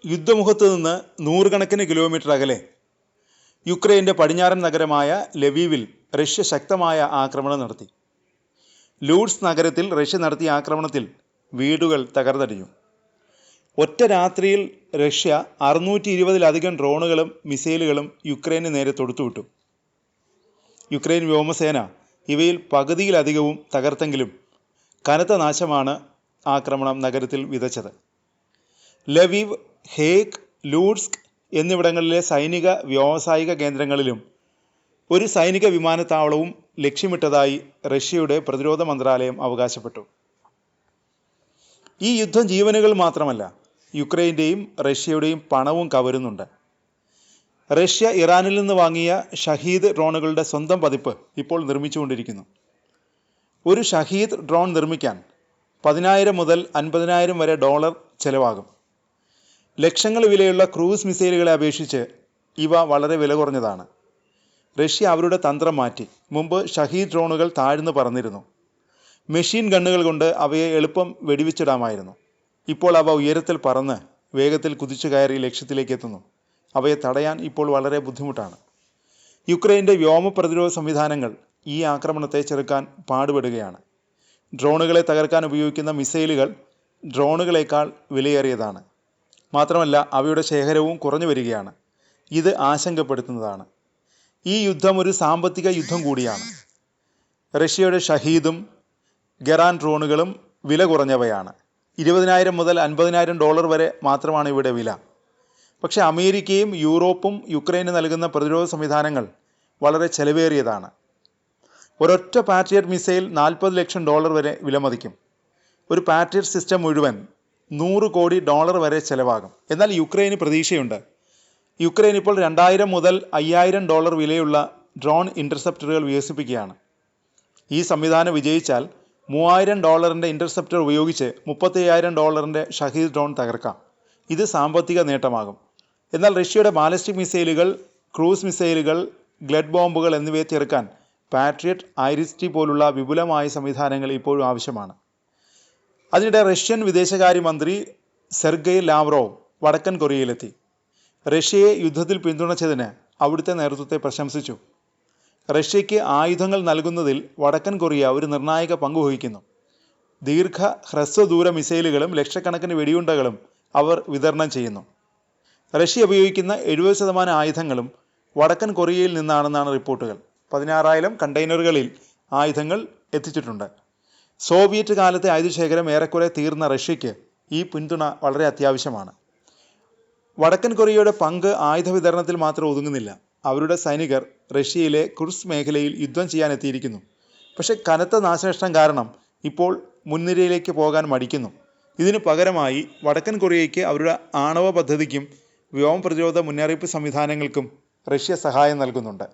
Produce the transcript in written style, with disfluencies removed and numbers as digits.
യുദ്ധമുഖത്ത് നിന്ന് നൂറുകണക്കിന് കിലോമീറ്റർ അകലെ യുക്രൈൻ്റെ പടിഞ്ഞാറൻ നഗരമായ ലവീവിൽ റഷ്യ ശക്തമായ ആക്രമണം നടത്തി. ലൂഡ്സ് നഗരത്തിൽ റഷ്യ നടത്തിയ ആക്രമണത്തിൽ വീടുകൾ തകർന്നടിഞ്ഞു. ഒറ്റ രാത്രിയിൽ റഷ്യ 620-ലധികം ഡ്രോണുകളും മിസൈലുകളും യുക്രൈന് നേരെ തൊടുത്തുവിട്ടു. യുക്രൈൻ വ്യോമസേന ഇവയിൽ പകുതിയിലധികവും തകർത്തെങ്കിലും കനത്ത നാശമാണ് ആക്രമണം നഗരത്തിൽ വിതച്ചത്. ലവീവ്, ഹേഗ്, ലൂഡ്സ്ക് എന്നിവിടങ്ങളിലെ സൈനിക വ്യാവസായിക കേന്ദ്രങ്ങളിലും ഒരു സൈനിക വിമാനത്താവളവും ലക്ഷ്യമിട്ടതായി റഷ്യയുടെ പ്രതിരോധ മന്ത്രാലയം അവകാശപ്പെട്ടു. ഈ യുദ്ധം ജീവനുകൾ മാത്രമല്ല, യുക്രൈൻ്റെയും റഷ്യയുടെയും പണവും കവരുന്നുണ്ട്. റഷ്യ ഇറാനിൽ നിന്ന് വാങ്ങിയ ഷഹീദ് ഡ്രോണുകളുടെ സ്വന്തം പതിപ്പ് ഇപ്പോൾ നിർമ്മിച്ചുകൊണ്ടിരിക്കുന്നു. ഒരു ഷഹീദ് ഡ്രോൺ നിർമ്മിക്കാൻ 10,000 മുതൽ 50,000 വരെ ഡോളർ ചെലവാകും. ലക്ഷങ്ങൾ വിലയുള്ള ക്രൂസ് മിസൈലുകളെ അപേക്ഷിച്ച് ഇവ വളരെ വില കുറഞ്ഞതാണ്. റഷ്യ അവരുടെ തന്ത്രം മാറ്റി. മുമ്പ് ഷഹീദ് ഡ്രോണുകൾ താഴ്ന്നു പറന്നിരുന്നു. മെഷീൻ ഗണ്ണുകൾ കൊണ്ട് അവയെ എളുപ്പം വെടിവെച്ചിടാമായിരുന്നു. ഇപ്പോൾ അവ ഉയരത്തിൽ പറന്ന് വേഗത്തിൽ കുതിച്ചു കയറി ലക്ഷ്യത്തിലേക്ക് എത്തുന്നു. അവയെ തടയാൻ ഇപ്പോൾ വളരെ ബുദ്ധിമുട്ടാണ്. യുക്രൈൻ്റെ വ്യോമ പ്രതിരോധ സംവിധാനങ്ങൾ ഈ ആക്രമണത്തെ ചെറുക്കാൻ പാടുപെടുകയാണ്. ഡ്രോണുകളെ തകർക്കാൻ ഉപയോഗിക്കുന്ന മിസൈലുകൾ ഡ്രോണുകളേക്കാൾ വിലയേറിയതാണ്. മാത്രമല്ല, അവയുടെ ശേഖരവും കുറഞ്ഞു വരികയാണ്. ഇത് ആശങ്കപ്പെടുത്തുന്നതാണ്. ഈ യുദ്ധം ഒരു സാമ്പത്തിക യുദ്ധം കൂടിയാണ്. റഷ്യയുടെ ഷഹീദും ഗെറാൻ ഡ്രോണുകളും വില കുറഞ്ഞവയാണ്. 20,000 മുതൽ 50,000 ഡോളർ വരെ മാത്രമാണ് ഇവിടെ വില. പക്ഷേ അമേരിക്കയും യൂറോപ്പും യുക്രൈന് നൽകുന്ന പ്രതിരോധ സംവിധാനങ്ങൾ വളരെ ചെലവേറിയതാണ്. ഒരൊറ്റ പാട്രിയറ്റ് മിസൈൽ 40 ലക്ഷം ഡോളർ വരെ വിലമതിക്കും. ഒരു പാട്രിയറ്റ് സിസ്റ്റം മുഴുവൻ 100 കോടി ഡോളർ വരെ ചെലവാകും. എന്നാൽ യുക്രൈന് പ്രതീക്ഷയുണ്ട്. യുക്രൈൻ ഇപ്പോൾ 2,000 മുതൽ 5,000 ഡോളർ വിലയുള്ള ഡ്രോൺ ഇൻ്റർസെപ്റ്ററുകൾ വികസിപ്പിക്കുകയാണ്. ഈ സംവിധാനം വിജയിച്ചാൽ $3,000 ഇൻ്റർസെപ്റ്റർ ഉപയോഗിച്ച് $35,000 ഷഹീദ് ഡ്രോൺ തകർക്കാം. ഇത് സാമ്പത്തിക നേട്ടമാകും. എന്നാൽ റഷ്യയുടെ ബാലിസ്റ്റിക് മിസൈലുകൾ, ക്രൂസ് മിസൈലുകൾ, ഗ്ലഡ് ബോംബുകൾ എന്നിവയെ ചെറുക്കാൻ പാട്രിയറ്റ്, ഐറിസ്-ടി പോലുള്ള വിപുലമായ സംവിധാനങ്ങൾ ഇപ്പോഴും ആവശ്യമാണ്. അതിനിടെ റഷ്യൻ വിദേശകാര്യമന്ത്രി സെർഗെയ് ലാവ്റോവ് വടക്കൻ കൊറിയയിലെത്തി. റഷ്യയെ യുദ്ധത്തിൽ പിന്തുണച്ചതിന് അവിടുത്തെ നേതൃത്വത്തെ പ്രശംസിച്ചു. റഷ്യയ്ക്ക് ആയുധങ്ങൾ നൽകുന്നതിൽ വടക്കൻ കൊറിയ ഒരു നിർണായക പങ്ക് വഹിക്കുന്നു. ദീർഘ ഹ്രസ്വദൂര മിസൈലുകളും ലക്ഷക്കണക്കിന് വെടിയുണ്ടകളും അവർ വിതരണം ചെയ്യുന്നു. റഷ്യ ഉപയോഗിക്കുന്ന 70% ആയുധങ്ങളും വടക്കൻ കൊറിയയിൽ നിന്നാണെന്നാണ് റിപ്പോർട്ടുകൾ. 16,000 കണ്ടെയ്നറുകളിൽ ആയുധങ്ങൾ എത്തിച്ചിട്ടുണ്ട്. സോവിയറ്റ് കാലത്തെ ആയുധശേഖരം ഏറെക്കുറെ തീർന്ന റഷ്യയ്ക്ക് ഈ പിന്തുണ വളരെ അത്യാവശ്യമാണ്. വടക്കൻ കൊറിയയുടെ പങ്ക് ആയുധ വിതരണത്തിൽ മാത്രം ഒതുങ്ങുന്നില്ല. അവരുടെ സൈനികർ റഷ്യയിലെ കുർസ്ക് മേഖലയിൽ യുദ്ധം ചെയ്യാനെത്തിയിരിക്കുന്നു. പക്ഷേ കനത്ത നാശനഷ്ടം കാരണം ഇപ്പോൾ മുൻനിരയിലേക്ക് പോകാൻ മടിക്കുന്നു. ഇതിനു പകരമായി വടക്കൻ കൊറിയയ്ക്ക് അവരുടെ ആണവ പദ്ധതിക്കും വ്യോമ പ്രതിരോധ മുന്നറിയിപ്പ് സംവിധാനങ്ങൾക്കും റഷ്യ സഹായം നൽകുന്നുണ്ട്.